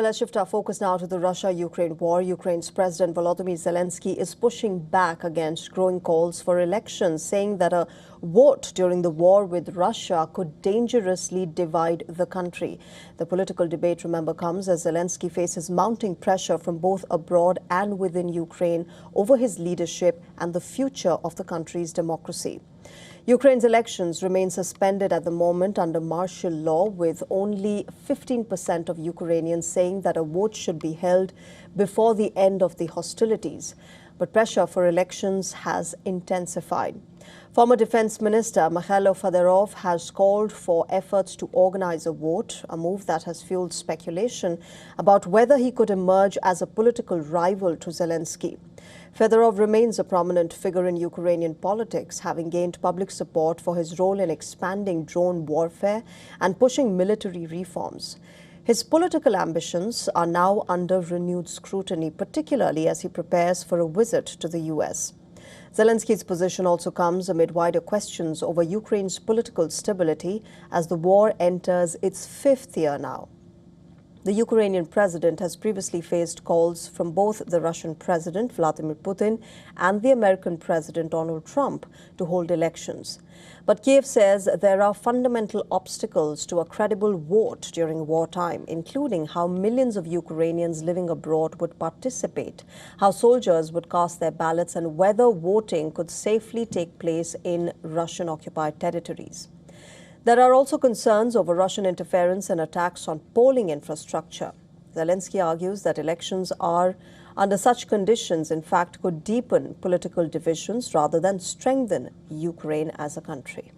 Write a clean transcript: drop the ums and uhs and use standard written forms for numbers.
Well, let's shift our focus now to the Russia-Ukraine war. Ukraine's President Volodymyr Zelensky is pushing back against growing calls for elections, saying that a vote during the war with Russia could dangerously divide the country. The political debate, remember, comes as Zelensky faces mounting pressure from both abroad and within Ukraine over his leadership and the future of the country's democracy. Ukraine's elections remain suspended at the moment under martial law, with only 15% of Ukrainians saying that a vote should be held before the end of the hostilities. But pressure for elections has intensified. Former Defence Minister Mykhailo Fedorov has called for efforts to organize a vote, a move that has fueled speculation about whether he could emerge as a political rival to Zelensky. Fedorov remains a prominent figure in Ukrainian politics, having gained public support for his role in expanding drone warfare and pushing military reforms. His political ambitions are now under renewed scrutiny, particularly as he prepares for a visit to the US. Zelensky's position also comes amid wider questions over Ukraine's political stability as the war enters its fifth year now. The Ukrainian president has previously faced calls from both the Russian President Vladimir Putin and the American President Donald Trump to hold elections. But Kiev says there are fundamental obstacles to a credible vote during wartime, including how millions of Ukrainians living abroad would participate, how soldiers would cast their ballots, and whether voting could safely take place in Russian-occupied territories. There are also concerns over Russian interference and attacks on polling infrastructure. Zelensky argues that elections are, under such conditions, in fact, could deepen political divisions rather than strengthen Ukraine as a country.